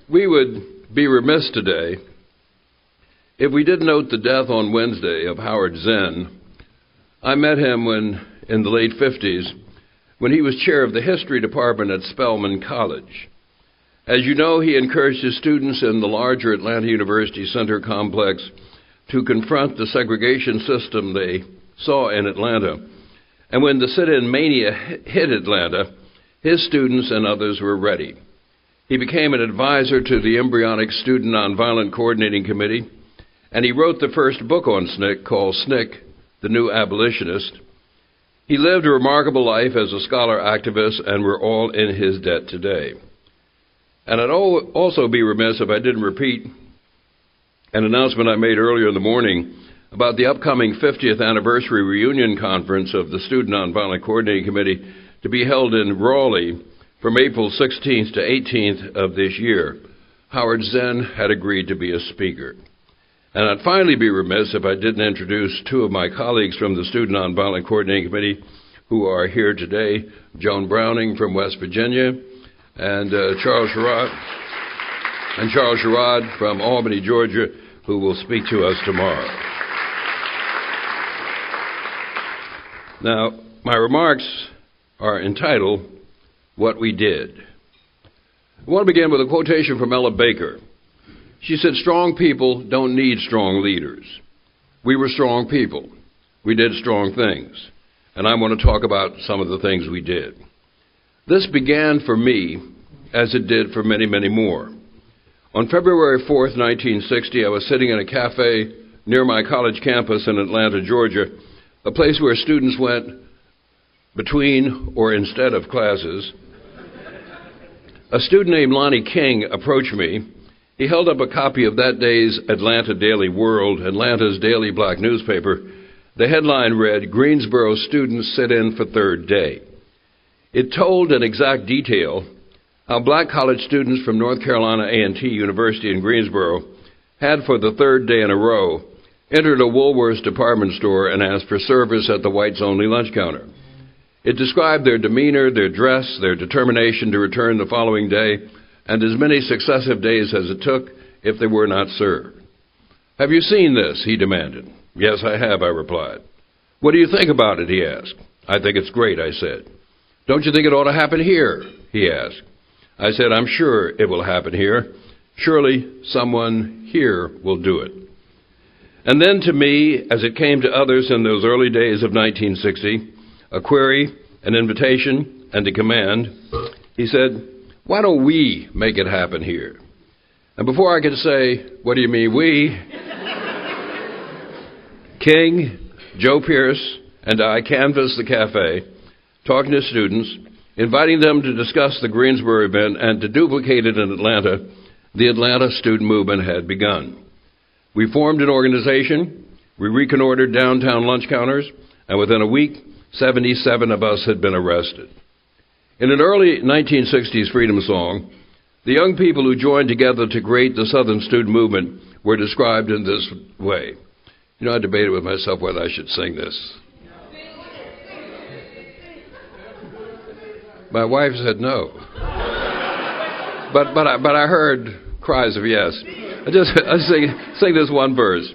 We would be remiss today if we didn't note the death on Wednesday of Howard Zinn. I met him in the late 50s when he was chair of the history department at Spelman College. As you know, he encouraged his students in the larger Atlanta University Center complex to confront the segregation system they saw in Atlanta. And when the sit-in mania hit Atlanta, his students and others were ready. He became an advisor to the embryonic Student Nonviolent Coordinating Committee, and he wrote the first book on SNCC called SNCC, The New Abolitionist. He lived a remarkable life as a scholar activist, and we're all in his debt today. And I'd also be remiss if I didn't repeat an announcement I made earlier in the morning about the upcoming 50th anniversary reunion conference of the Student Nonviolent Coordinating Committee to be held in Raleigh from April 16th to 18th of this year. Howard Zinn had agreed to be a speaker. And I'd finally be remiss if I didn't introduce two of my colleagues from the Student Nonviolent Coordinating Committee who are here today, Joan Browning from West Virginia, and Charles Sherrod from Albany, Georgia, who will speak to us tomorrow. Now, my remarks are entitled, What We Did. I want to begin with a quotation from Ella Baker. She said, "Strong people don't need strong leaders. We were strong people. We did strong things." And I want to talk about some of the things we did. This began for me, as it did for many, many more. On February 4th, 1960, I was sitting in a cafe near my college campus in Atlanta, Georgia, a place where students went between or instead of classes. A student named Lonnie King approached me. He held up a copy of that day's Atlanta Daily World, Atlanta's daily black newspaper. The headline read, "Greensboro Students Sit In for Third Day." It told in exact detail how black college students from North Carolina A&T University in Greensboro had, for the third day in a row, entered a Woolworth's department store and asked for service at the whites-only lunch counter. It described their demeanor, their dress, their determination to return the following day, and as many successive days as it took if they were not served. "Have you seen this?" he demanded. "Yes, I have," I replied. "What do you think about it?" he asked. "I think it's great," I said. "Don't you think it ought to happen here?" he asked. I said, "I'm sure it will happen here. Surely someone here will do it." And then to me, as it came to others in those early days of 1960, a query, an invitation, and a command, he said, "Why don't we make it happen here?" And before I could say, "What do you mean we?" King, Joe Pierce, and I canvassed the cafe, talking to students, inviting them to discuss the Greensboro event and to duplicate it in Atlanta. The Atlanta student movement had begun. We formed an organization, we reconnoitered downtown lunch counters, and within a week, 77 of us had been arrested. In an early 1960s freedom song, the young people who joined together to create the Southern student movement were described in this way. You know, I debated with myself whether I should sing this. My wife said no. But I heard cries of yes. I sing this one verse.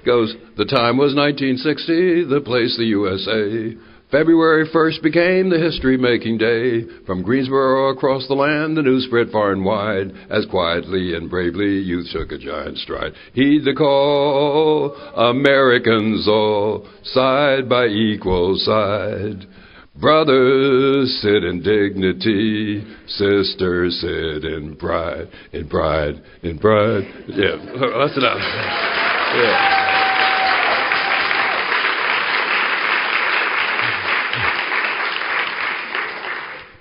It goes, "The time was 1960, the place the USA. February 1st became the history-making day. From Greensboro across the land, the news spread far and wide. As quietly and bravely, youth took a giant stride. Heed the call, Americans all, side by equal side. Brothers, sit in dignity. Sisters, sit in pride, in pride, in pride." Yeah, that's enough. Yeah.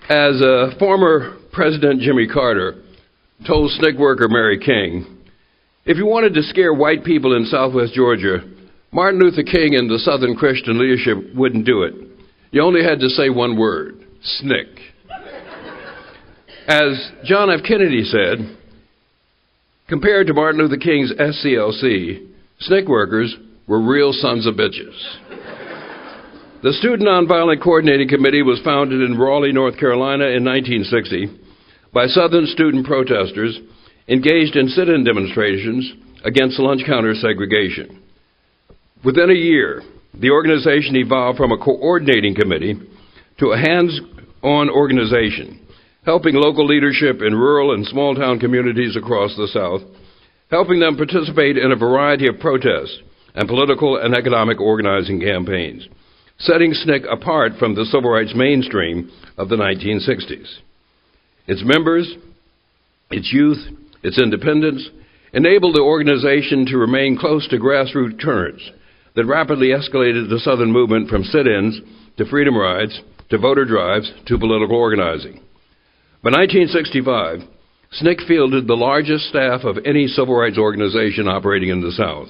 As former President Jimmy Carter told SNCC worker Mary King, "If you wanted to scare white people in Southwest Georgia, Martin Luther King and the Southern Christian leadership wouldn't do it. You only had to say one word, SNCC." As John F. Kennedy said, compared to Martin Luther King's SCLC, SNCC workers were real sons of bitches. The Student Nonviolent Coordinating Committee was founded in Raleigh, North Carolina in 1960 by Southern student protesters engaged in sit-in demonstrations against lunch counter segregation. Within a year, the organization evolved from a coordinating committee to a hands-on organization, helping local leadership in rural and small-town communities across the South, helping them participate in a variety of protests and political and economic organizing campaigns, setting SNCC apart from the civil rights mainstream of the 1960s. Its members, its youth, its independence enabled the organization to remain close to grassroots currents that rapidly escalated the Southern movement from sit-ins to freedom rides to voter drives to political organizing. By 1965, SNCC fielded the largest staff of any civil rights organization operating in the South.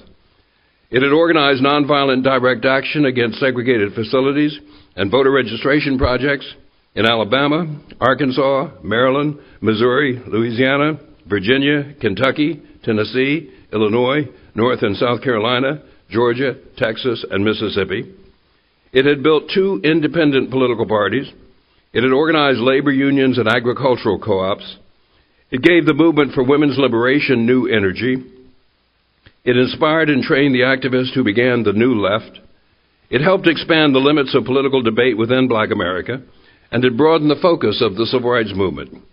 It had organized nonviolent direct action against segregated facilities and voter registration projects in Alabama, Arkansas, Maryland, Missouri, Louisiana, Virginia, Kentucky, Tennessee, Illinois, North and South Carolina, Georgia, Texas, and Mississippi. It had built 2 independent political parties. It had organized labor unions and agricultural co-ops. It gave the movement for women's liberation new energy. It inspired and trained the activists who began the New Left. It helped expand the limits of political debate within Black America, and it broadened the focus of the civil rights movement.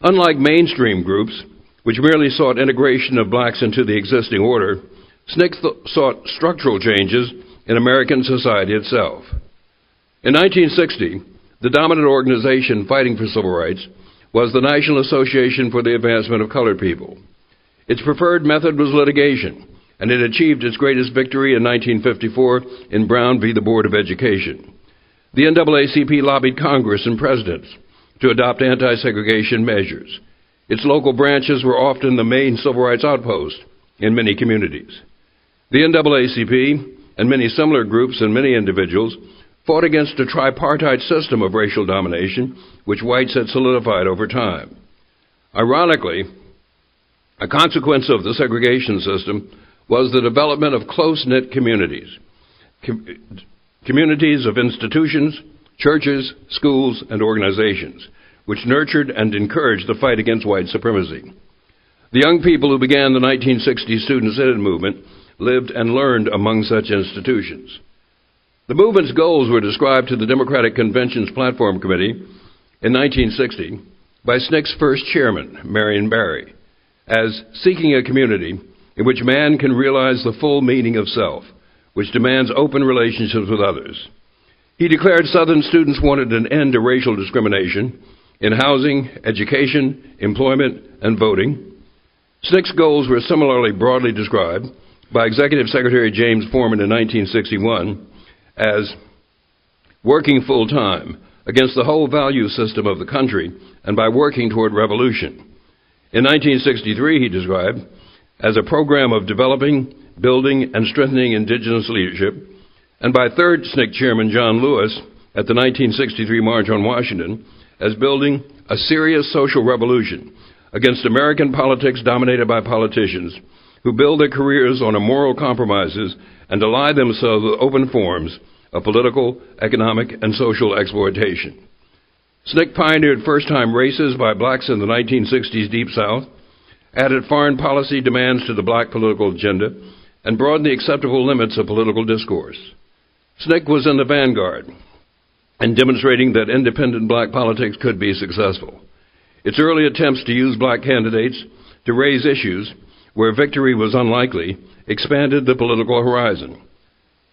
Unlike mainstream groups, which merely sought integration of blacks into the existing order, SNCC sought structural changes in American society itself. In 1960, the dominant organization fighting for civil rights was the National Association for the Advancement of Colored People. Its preferred method was litigation, and it achieved its greatest victory in 1954 in Brown v. the Board of Education. The NAACP lobbied Congress and presidents to adopt anti-segregation measures. Its local branches were often the main civil rights outpost in many communities. The NAACP and many similar groups and many individuals fought against a tripartite system of racial domination which whites had solidified over time. Ironically, a consequence of the segregation system was the development of close-knit communities, communities of institutions, churches, schools, and organizations, which nurtured and encouraged the fight against white supremacy. The young people who began the 1960 student sit-in movement lived and learned among such institutions. The movement's goals were described to the Democratic Convention's Platform Committee in 1960 by SNCC's first chairman, Marion Barry, as seeking a community in which man can realize the full meaning of self, which demands open relationships with others. He declared Southern students wanted an end to racial discrimination in housing, education, employment, and voting. SNCC's goals were similarly broadly described by Executive Secretary James Forman in 1961 as working full-time against the whole value system of the country and by working toward revolution. In 1963, he described as a program of developing, building, and strengthening indigenous leadership, and by third SNCC Chairman John Lewis at the 1963 March on Washington as building a serious social revolution against American politics dominated by politicians who build their careers on immoral compromises and ally themselves with open forms of political, economic, and social exploitation. SNCC pioneered first-time races by blacks in the 1960s Deep South, added foreign policy demands to the black political agenda, and broadened the acceptable limits of political discourse. SNCC was in the vanguard in demonstrating that independent black politics could be successful. Its early attempts to use black candidates to raise issues where victory was unlikely expanded the political horizon.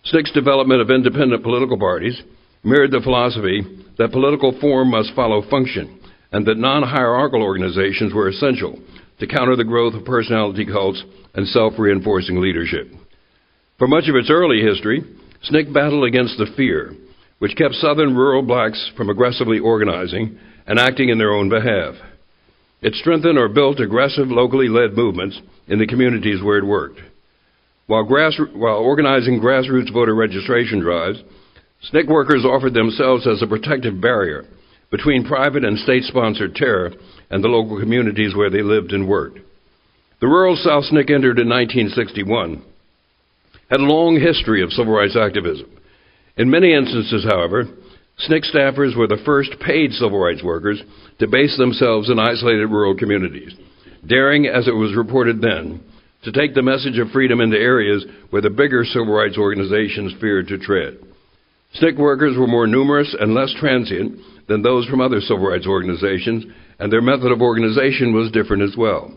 SNCC's development of independent political parties mirrored the philosophy that political form must follow function and that non-hierarchical organizations were essential to counter the growth of personality cults and self-reinforcing leadership. For much of its early history, SNCC battled against the fear which kept Southern rural blacks from aggressively organizing and acting in their own behalf. It strengthened or built aggressive, locally led movements in the communities where it worked. While organizing grassroots voter registration drives, SNCC workers offered themselves as a protective barrier between private and state-sponsored terror and the local communities where they lived and worked. The rural South SNCC entered in 1961 had a long history of civil rights activism. In many instances, however, SNCC staffers were the first paid civil rights workers to base themselves in isolated rural communities, daring, as it was reported then, to take the message of freedom into areas where the bigger civil rights organizations feared to tread. SNCC workers were more numerous and less transient than those from other civil rights organizations, and their method of organization was different as well.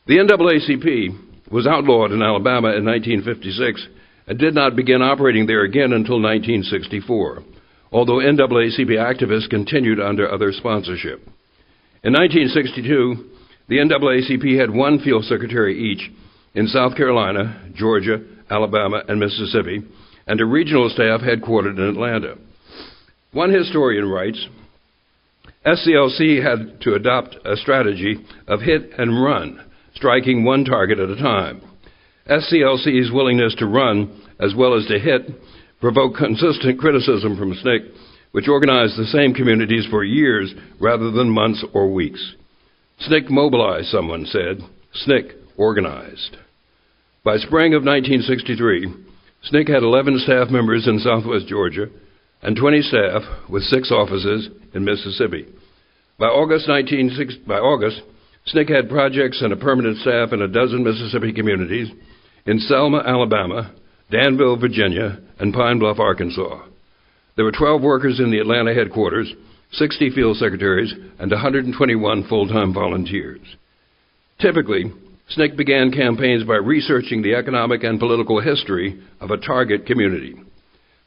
The NAACP was outlawed in Alabama in 1956 and did not begin operating there again until 1964, although NAACP activists continued under other sponsorship. In 1962, the NAACP had one field secretary each in South Carolina, Georgia, Alabama, and Mississippi, and a regional staff headquartered in Atlanta. One historian writes, SCLC had to adopt a strategy of hit and run, striking one target at a time. SCLC's willingness to run as well as to hit provoked consistent criticism from SNCC, which organized the same communities for years rather than months or weeks. SNCC mobilized, someone said. SNCC organized. By spring of 1963, SNCC had 11 staff members in southwest Georgia and 20 staff with 6 offices in Mississippi. By August, SNCC had projects and a permanent staff in a dozen Mississippi communities in Selma, Alabama, Danville, Virginia, and Pine Bluff, Arkansas. There were 12 workers in the Atlanta headquarters, 60 field secretaries, and 121 full-time volunteers. Typically, SNCC began campaigns by researching the economic and political history of a target community.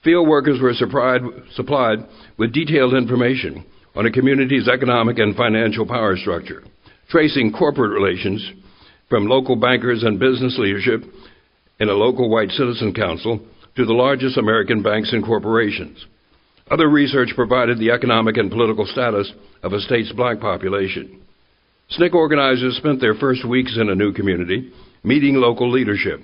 Field workers were supplied with detailed information on a community's economic and financial power structure, tracing corporate relations from local bankers and business leadership in a local white citizen council to the largest American banks and corporations. Other research provided the economic and political status of a state's black population. SNCC organizers spent their first weeks in a new community, meeting local leadership,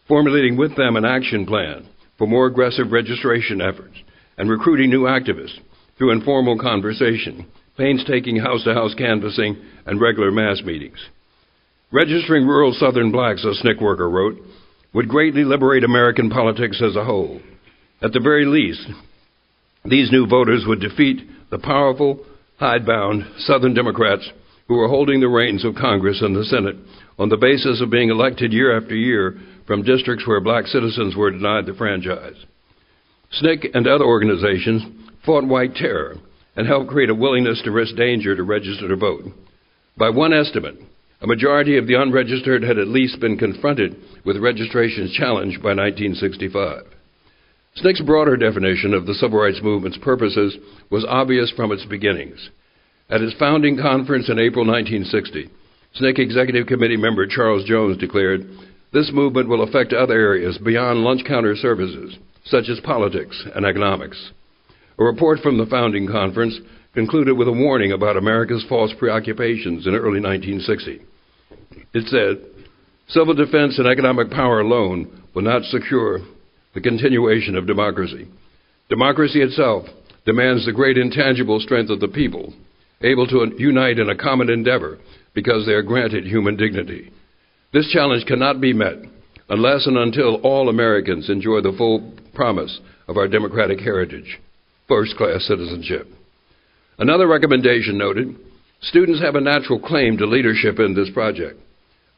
formulating with them an action plan for more aggressive registration efforts, and recruiting new activists through informal conversation, painstaking house-to-house canvassing, and regular mass meetings. Registering rural Southern blacks, a SNCC worker wrote, would greatly liberate American politics as a whole. At the very least, these new voters would defeat the powerful, hidebound Southern Democrats who were holding the reins of Congress and the Senate on the basis of being elected year after year from districts where black citizens were denied the franchise. SNCC and other organizations fought white terror and helped create a willingness to risk danger to register to vote. By one estimate, a majority of the unregistered had at least been confronted with registration's challenge by 1965. SNCC's broader definition of the civil rights movement's purposes was obvious from its beginnings. At its founding conference in April 1960, SNCC Executive Committee member Charles Jones declared, "This movement will affect other areas beyond lunch counter services, such as politics and economics." A report from the founding conference concluded with a warning about America's false preoccupations in early 1960. It said, "Civil defense and economic power alone will not secure the continuation of democracy. Democracy itself demands the great intangible strength of the people, able to unite in a common endeavor because they are granted human dignity. This challenge cannot be met unless and until all Americans enjoy the full promise of our democratic heritage, first-class citizenship." Another recommendation noted, "Students have a natural claim to leadership in this project.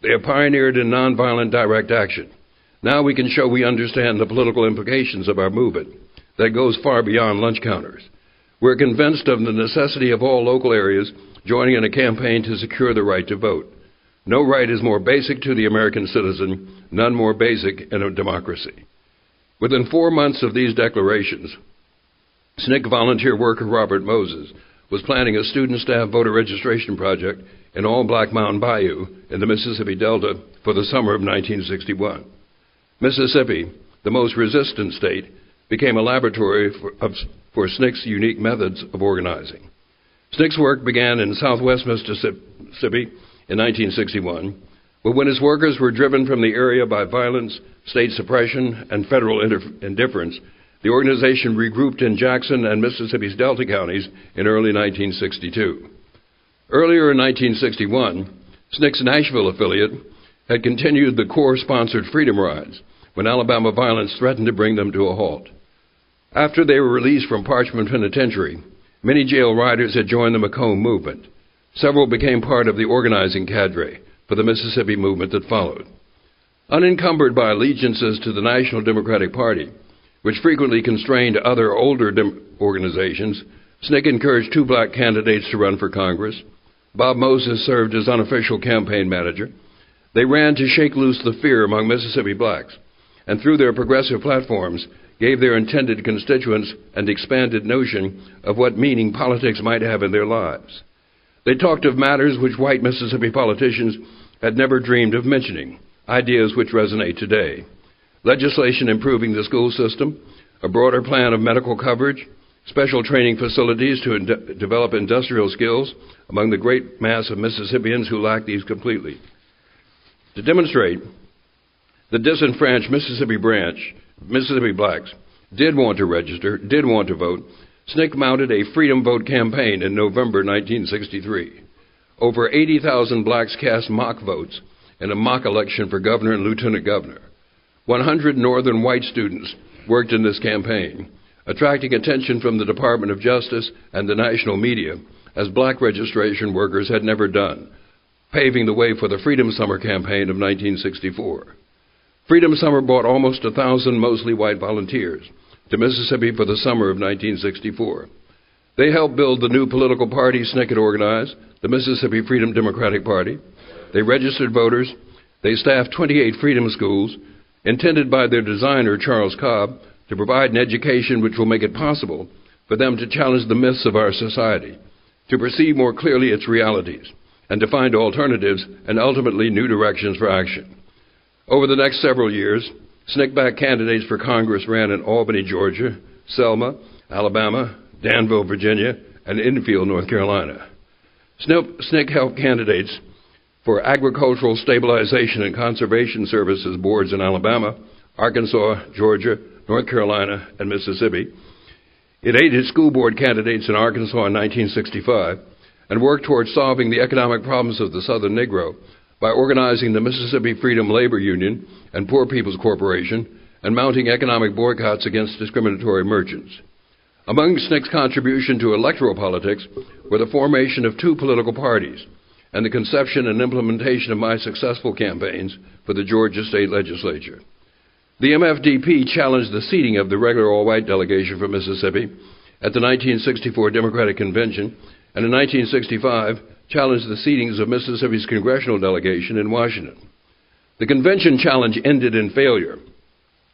They have pioneered in nonviolent direct action. Now we can show we understand the political implications of our movement that goes far beyond lunch counters. We're convinced of the necessity of all local areas joining in a campaign to secure the right to vote. No right is more basic to the American citizen, none more basic in a democracy." Within 4 months of these declarations, SNCC volunteer worker Robert Moses was planning a student staff voter registration project in all Black Mountain Bayou in the Mississippi Delta for the summer of 1961. Mississippi, the most resistant state, became a laboratory for SNCC's unique methods of organizing. SNCC's work began in southwest Mississippi in 1961, but when its workers were driven from the area by violence, state suppression, and federal indifference, the organization regrouped in Jackson and Mississippi's Delta counties in early 1962. Earlier in 1961, SNCC's Nashville affiliate had continued the Corps-sponsored freedom rides when Alabama violence threatened to bring them to a halt. After they were released from Parchman Penitentiary, many jail riders had joined the Macomb movement. Several became part of the organizing cadre, for the Mississippi movement that followed. Unencumbered by allegiances to the National Democratic Party, which frequently constrained other older organizations, SNCC encouraged 2 black candidates to run for Congress. Bob Moses served as unofficial campaign manager. They ran to shake loose the fear among Mississippi blacks, and through their progressive platforms, gave their intended constituents an expanded notion of what meaning politics might have in their lives. They talked of matters which white Mississippi politicians had never dreamed of mentioning, ideas which resonate today. Legislation improving the school system, a broader plan of medical coverage, special training facilities to develop industrial skills among the great mass of Mississippians who lack these completely. To demonstrate the disenfranchised Mississippi blacks did want to register, did want to vote, SNCC mounted a Freedom Vote campaign in November 1963. Over 80,000 blacks cast mock votes in a mock election for governor and lieutenant governor. 100 northern white students worked in this campaign, attracting attention from the Department of Justice and the national media, as black registration workers had never done, paving the way for the Freedom Summer campaign of 1964. Freedom Summer brought almost 1,000 mostly white volunteers to Mississippi for the summer of 1964. They helped build the new political party SNCC had organized, the Mississippi Freedom Democratic Party. They registered voters. They staffed 28 freedom schools, intended by their designer, Charles Cobb, to provide an education which will make it possible for them to challenge the myths of our society, to perceive more clearly its realities, and to find alternatives and ultimately new directions for action. Over the next several years, SNCC-backed candidates for Congress ran in Albany, Georgia, Selma, Alabama, Danville, Virginia, and Enfield, North Carolina. SNCC helped candidates for Agricultural Stabilization and Conservation Services boards in Alabama, Arkansas, Georgia, North Carolina, and Mississippi. It aided school board candidates in Arkansas in 1965 and worked towards solving the economic problems of the Southern Negro by organizing the Mississippi Freedom Labor Union and Poor People's Corporation and mounting economic boycotts against discriminatory merchants. Among SNCC's contribution to electoral politics were the formation of 2 political parties and the conception and implementation of my successful campaigns for the Georgia State Legislature. The MFDP challenged the seating of the regular all-white delegation from Mississippi at the 1964 Democratic Convention, and in 1965 challenged the seatings of Mississippi's congressional delegation in Washington. The convention challenge ended in failure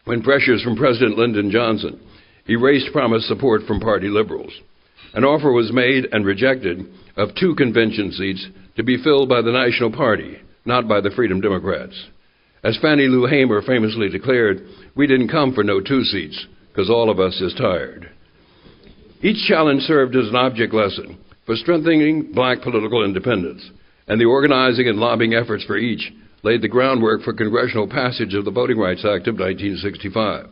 when pressures from President Lyndon Johnson erased promised support from party liberals. An offer was made and rejected of 2 convention seats to be filled by the National Party, not by the Freedom Democrats. As Fannie Lou Hamer famously declared, "We didn't come for no 2 seats, because all of us is tired." Each challenge served as an object lesson for strengthening black political independence, and the organizing and lobbying efforts for each laid the groundwork for congressional passage of the Voting Rights Act of 1965.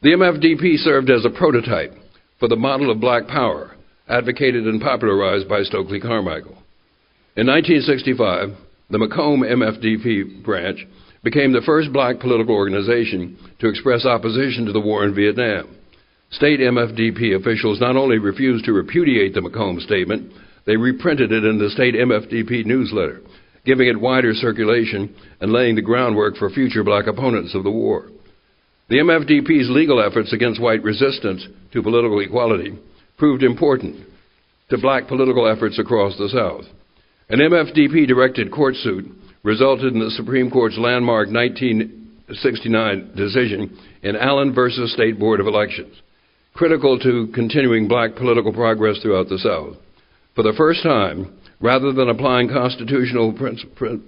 The MFDP served as a prototype for the model of black power advocated and popularized by Stokely Carmichael. In 1965, the Macomb MFDP branch became the first black political organization to express opposition to the war in Vietnam. State MFDP officials not only refused to repudiate the Macomb statement, they reprinted it in the state MFDP newsletter, giving it wider circulation and laying the groundwork for future black opponents of the war. The MFDP's legal efforts against white resistance to political equality proved important to black political efforts across the South. An MFDP-directed court suit resulted in the Supreme Court's landmark 1969 decision in Allen versus State Board of Elections, critical to continuing black political progress throughout the South. For the first time, rather than applying constitutional principles,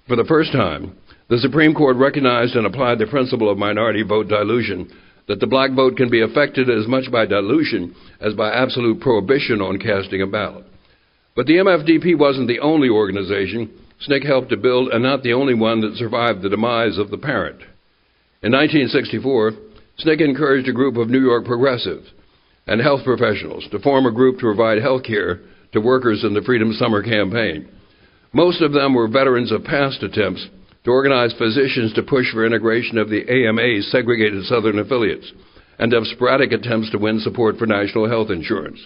for the first time, the Supreme Court recognized and applied the principle of minority vote dilution, that the black vote can be affected as much by dilution as by absolute prohibition on casting a ballot. But the MFDP wasn't the only organization SNCC helped to build, and not the only one that survived the demise of the parent. In 1964, SNCC encouraged a group of New York progressives and health professionals to form a group to provide health care to workers in the Freedom Summer campaign. Most of them were veterans of past attempts to organize physicians to push for integration of the AMA's segregated Southern affiliates and of sporadic attempts to win support for national health insurance.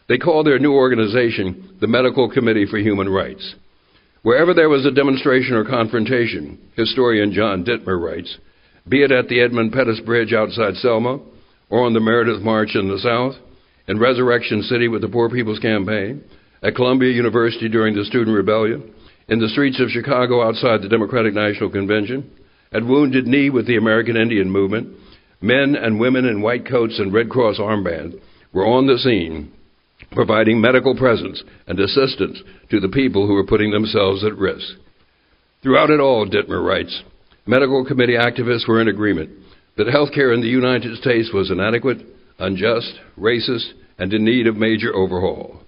They called their new organization the Medical Committee for Human Rights. Wherever there was a demonstration or confrontation, historian John Dittmer writes, be it at the Edmund Pettus Bridge outside Selma, or on the Meredith March in the South, in Resurrection City with the Poor People's Campaign, at Columbia University during the Student Rebellion, in the streets of Chicago outside the Democratic National Convention, at Wounded Knee with the American Indian Movement, men and women in white coats and Red Cross armbands were on the scene, providing medical presence and assistance to the people who were putting themselves at risk. Throughout it all, Dittmer writes, medical committee activists were in agreement that health care in the United States was inadequate, unjust, racist, and in need of major overhaul.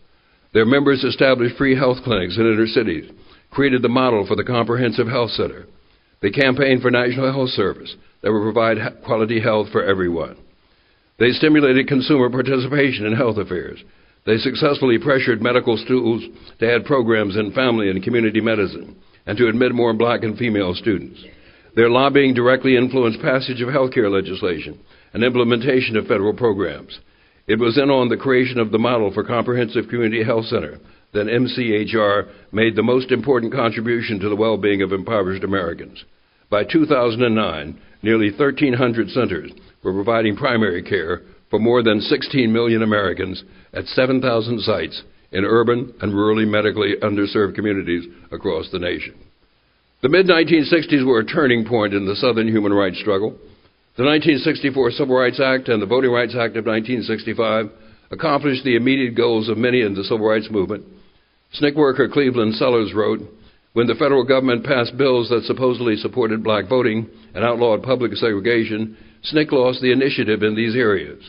Their members established free health clinics in inner cities, created the model for the Comprehensive Health Center. They campaigned for National Health Service that would provide quality health for everyone. They stimulated consumer participation in health affairs. They successfully pressured medical schools to add programs in family and community medicine and to admit more black and female students. Their lobbying directly influenced passage of health care legislation and implementation of federal programs. It was in on the creation of the model for Comprehensive Community Health Center that MCHR made the most important contribution to the well-being of impoverished Americans. By 2009, nearly 1,300 centers were providing primary care for more than 16 million Americans at 7,000 sites in urban and rurally medically underserved communities across the nation. The mid-1960s were a turning point in the Southern human rights struggle. The 1964 Civil Rights Act and the Voting Rights Act of 1965 accomplished the immediate goals of many in the civil rights movement. SNCC worker Cleveland Sellers wrote, when the federal government passed bills that supposedly supported black voting and outlawed public segregation, SNCC lost the initiative in these areas.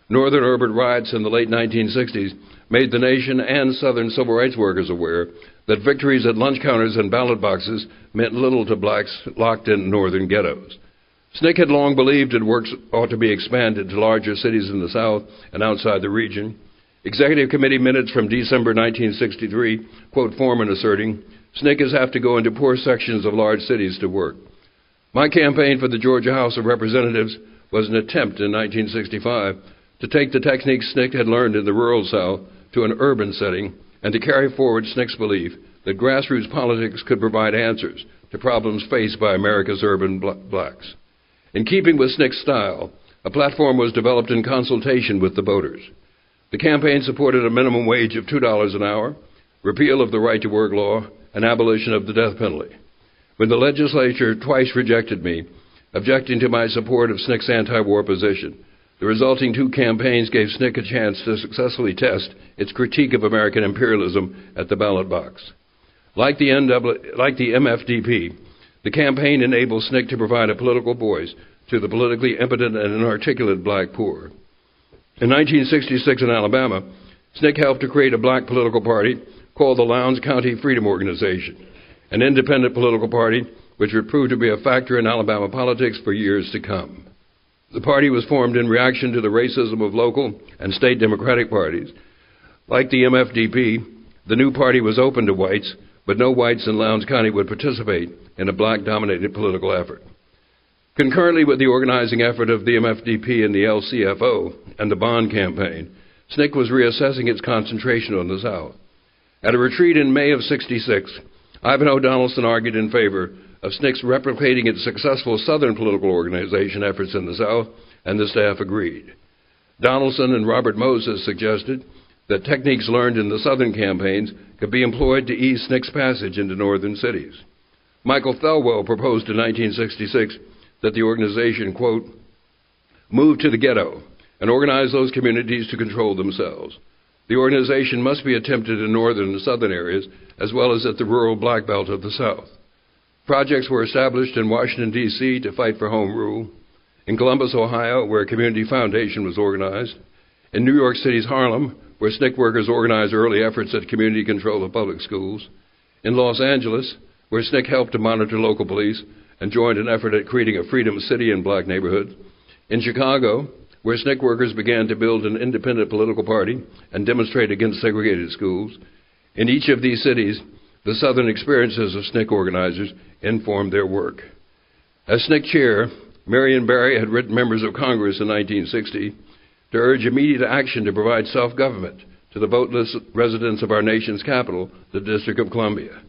Northern urban riots in the late 1960s made the nation and Southern civil rights workers aware that victories at lunch counters and ballot boxes meant little to blacks locked in northern ghettos. SNCC had long believed its works ought to be expanded to larger cities in the South and outside the region. Executive Committee minutes from December 1963 quote Foreman asserting, SNCCs have to go into poor sections of large cities to work. My campaign for the Georgia House of Representatives was an attempt in 1965 to take the techniques SNCC had learned in the rural South to an urban setting and to carry forward SNCC's belief that grassroots politics could provide answers to problems faced by America's urban blacks. In keeping with SNCC's style, a platform was developed in consultation with the voters. The campaign supported a minimum wage of $2 an hour, repeal of the right to work law, and abolition of the death penalty. When the legislature twice rejected me, objecting to my support of SNCC's anti-war position, the resulting two campaigns gave SNCC a chance to successfully test its critique of American imperialism at the ballot box. Like the MFDP, the campaign enabled SNCC to provide a political voice to the politically impotent and inarticulate black poor. In 1966 in Alabama, SNCC helped to create a black political party called the Lowndes County Freedom Organization, an independent political party which would prove to be a factor in Alabama politics for years to come. The party was formed in reaction to the racism of local and state Democratic parties. Like the MFDP, the new party was open to whites, but no whites in Lowndes County would participate in a black-dominated political effort. Concurrently with the organizing effort of the MFDP and the LCFO and the Bond campaign, SNCC was reassessing its concentration on the South. At a retreat in May of '66, Ivanhoe Donaldson argued in favor of SNCC's replicating its successful Southern political organization efforts in the South, and the staff agreed. Donaldson and Robert Moses suggested that techniques learned in the Southern campaigns could be employed to ease SNCC's passage into northern cities. Michael Thelwell proposed in 1966 that the organization, quote, move to the ghetto and organize those communities to control themselves. The organization must be attempted in northern and southern areas, as well as at the rural black belt of the South. Projects were established in Washington, D.C. to fight for home rule, in Columbus, Ohio, where a community foundation was organized, in New York City's Harlem, where SNCC workers organized early efforts at community control of public schools, in Los Angeles, where SNCC helped to monitor local police and joined an effort at creating a freedom city in black neighborhoods, in Chicago, where SNCC workers began to build an independent political party and demonstrate against segregated schools. In each of these cities, the Southern experiences of SNCC organizers informed their work. As SNCC chair, Marion Barry had written members of Congress in 1960 to urge immediate action to provide self-government to the voteless residents of our nation's capital, the District of Columbia.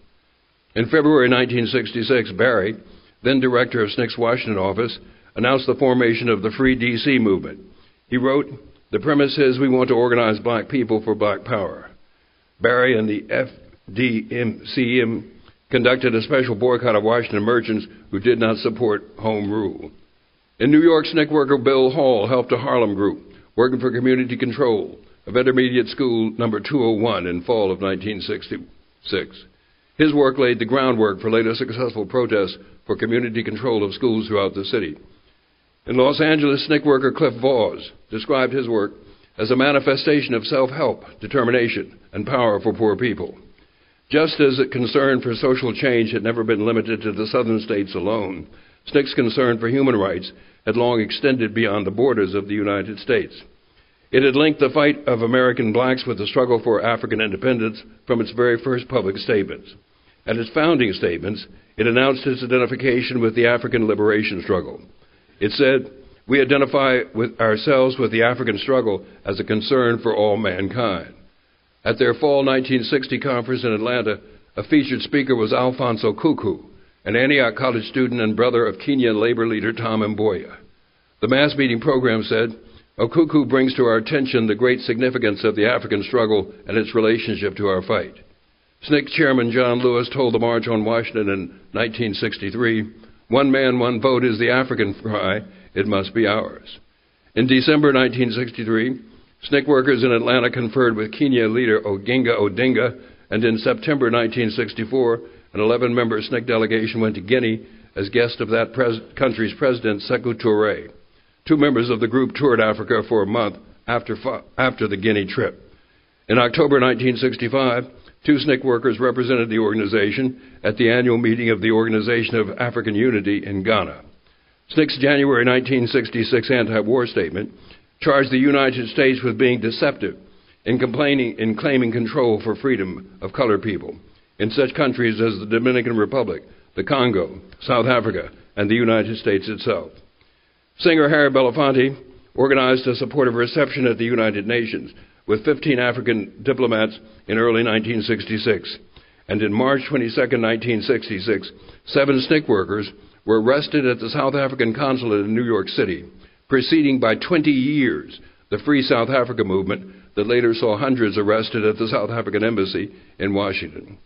In February 1966, Barry, then director of SNCC's Washington office, announced the formation of the Free D.C. movement. He wrote, "The premise is we want to organize black people for black power." Barry and the FDMCM conducted a special boycott of Washington merchants who did not support home rule. In New York, SNCC worker Bill Hall helped a Harlem group working for community control of Intermediate School number 201 in fall of 1966. His work laid the groundwork for later successful protests for community control of schools throughout the city. In Los Angeles, SNCC worker Cliff Voss described his work as a manifestation of self-help, determination, and power for poor people. Just as a concern for social change had never been limited to the southern states alone, SNCC's concern for human rights had long extended beyond the borders of the United States. It had linked the fight of American blacks with the struggle for African independence from its very first public statements. At its founding statements, it announced its identification with the African liberation struggle. It said, "We identify with ourselves with the African struggle as a concern for all mankind." At their fall 1960 conference in Atlanta, a featured speaker was Alfonso Cuckoo, an Antioch College student and brother of Kenyan labor leader Tom Mboya. The mass meeting program said, "Okuku brings to our attention the great significance of the African struggle and its relationship to our fight." SNCC Chairman John Lewis told the March on Washington in 1963, "One man, one vote is the African cry. It must be ours." In December 1963, SNCC workers in Atlanta conferred with Kenya leader Oginga Odinga, and in September 1964, an 11-member SNCC delegation went to Guinea as guest of that country's president, Sekou Touré. 2 members of the group toured Africa for a month after the Guinea trip. In October 1965, 2 SNCC workers represented the organization at the annual meeting of the Organization of African Unity in Ghana. SNCC's January 1966 anti-war statement charged the United States with being deceptive in claiming control for freedom of colored people in such countries as the Dominican Republic, the Congo, South Africa, and the United States itself. Singer Harry Belafonte organized a supportive reception at the United Nations with 15 African diplomats in early 1966. And in March 22, 1966, 7 SNCC workers were arrested at the South African consulate in New York City, preceding by 20 years the Free South Africa movement that later saw hundreds arrested at the South African embassy in Washington.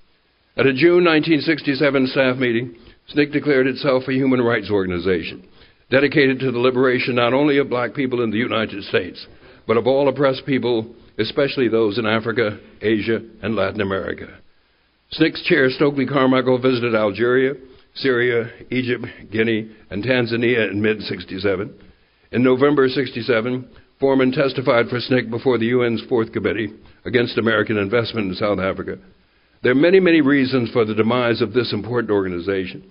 At a June 1967 staff meeting, SNCC declared itself a human rights organization, dedicated to the liberation not only of black people in the United States, but of all oppressed people, especially those in Africa, Asia, and Latin America. SNCC's chair, Stokely Carmichael, visited Algeria, Syria, Egypt, Guinea, and Tanzania in mid-67. In November 67, Foreman testified for SNCC before the UN's 4th Committee against American investment in South Africa. There are many, many reasons for the demise of this important organization.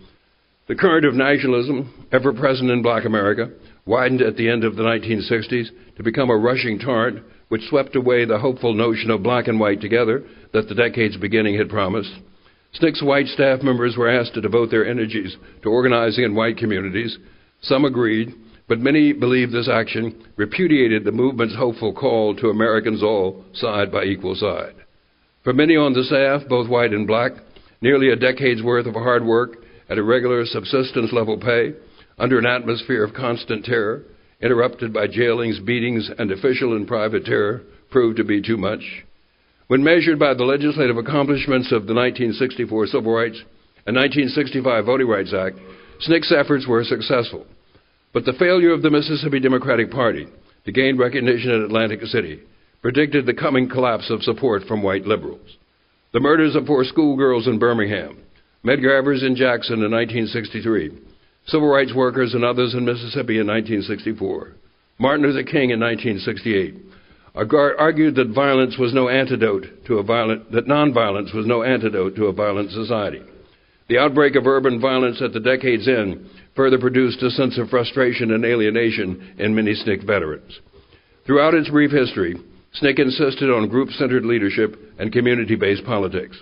The current of nationalism, ever present in black America, widened at the end of the 1960s to become a rushing torrent which swept away the hopeful notion of black and white together that the decade's beginning had promised. SNCC's white staff members were asked to devote their energies to organizing in white communities. Some agreed, but many believed this action repudiated the movement's hopeful call to Americans all side by equal side. For many on the staff, both white and black, nearly a decade's worth of hard work at irregular subsistence-level pay, under an atmosphere of constant terror, interrupted by jailings, beatings, and official and private terror, proved to be too much. When measured by the legislative accomplishments of the 1964 Civil Rights and 1965 Voting Rights Act, SNCC's efforts were successful. But the failure of the Mississippi Democratic Party to gain recognition in Atlantic City predicted the coming collapse of support from white liberals. The murders of 4 schoolgirls in Birmingham, Medgar Evers in Jackson in 1963, civil rights workers and others in Mississippi in 1964, Martin Luther King in 1968, argued that nonviolence was no antidote to a violent society. The outbreak of urban violence at the decade's end further produced a sense of frustration and alienation in many SNCC veterans. Throughout its brief history, SNCC insisted on group-centered leadership and community-based politics.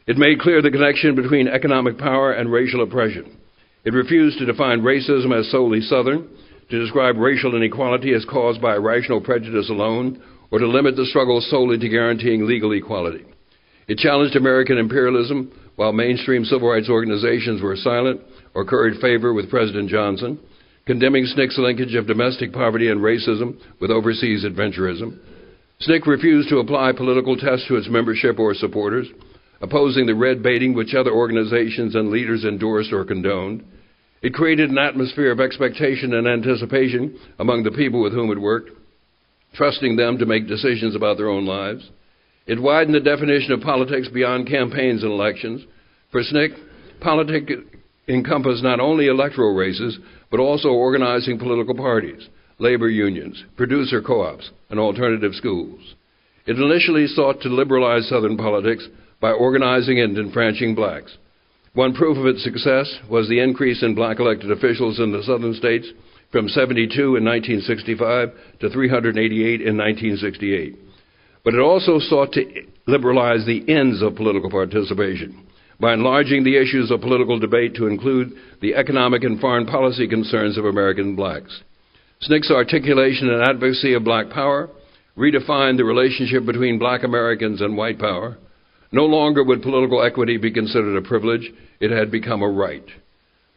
It made clear the connection between economic power and racial oppression. It refused to define racism as solely Southern, to describe racial inequality as caused by rational prejudice alone, or to limit the struggle solely to guaranteeing legal equality. It challenged American imperialism while mainstream civil rights organizations were silent or curried favor with President Johnson, condemning SNCC's linkage of domestic poverty and racism with overseas adventurism. SNCC refused to apply political tests to its membership or supporters, opposing the red baiting which other organizations and leaders endorsed or condoned. It created an atmosphere of expectation and anticipation among the people with whom it worked, trusting them to make decisions about their own lives. It widened the definition of politics beyond campaigns and elections. For SNCC, politics encompassed not only electoral races, but also organizing political parties, labor unions, producer co-ops, and alternative schools. It initially sought to liberalize Southern politics by organizing and enfranchising blacks. One proof of its success was the increase in black elected officials in the Southern states from 72 in 1965 to 388 in 1968. But it also sought to liberalize the ends of political participation by enlarging the issues of political debate to include the economic and foreign policy concerns of American blacks. SNCC's articulation and advocacy of black power redefined the relationship between black Americans and white power. No longer would political equity be considered a privilege, it had become a right.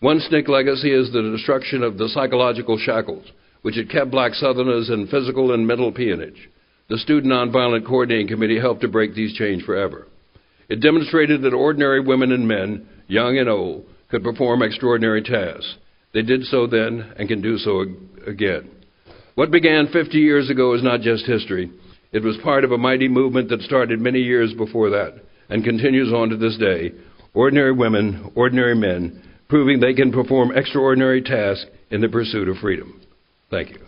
One SNCC legacy is the destruction of the psychological shackles, which had kept black Southerners in physical and mental peonage. The Student Nonviolent Coordinating Committee helped to break these chains forever. It demonstrated that ordinary women and men, young and old, could perform extraordinary tasks. They did so then and can do so again. What began 50 years ago is not just history. It was part of a mighty movement that started many years before that and continues on to this day. Ordinary women, ordinary men, proving they can perform extraordinary tasks in the pursuit of freedom. Thank you.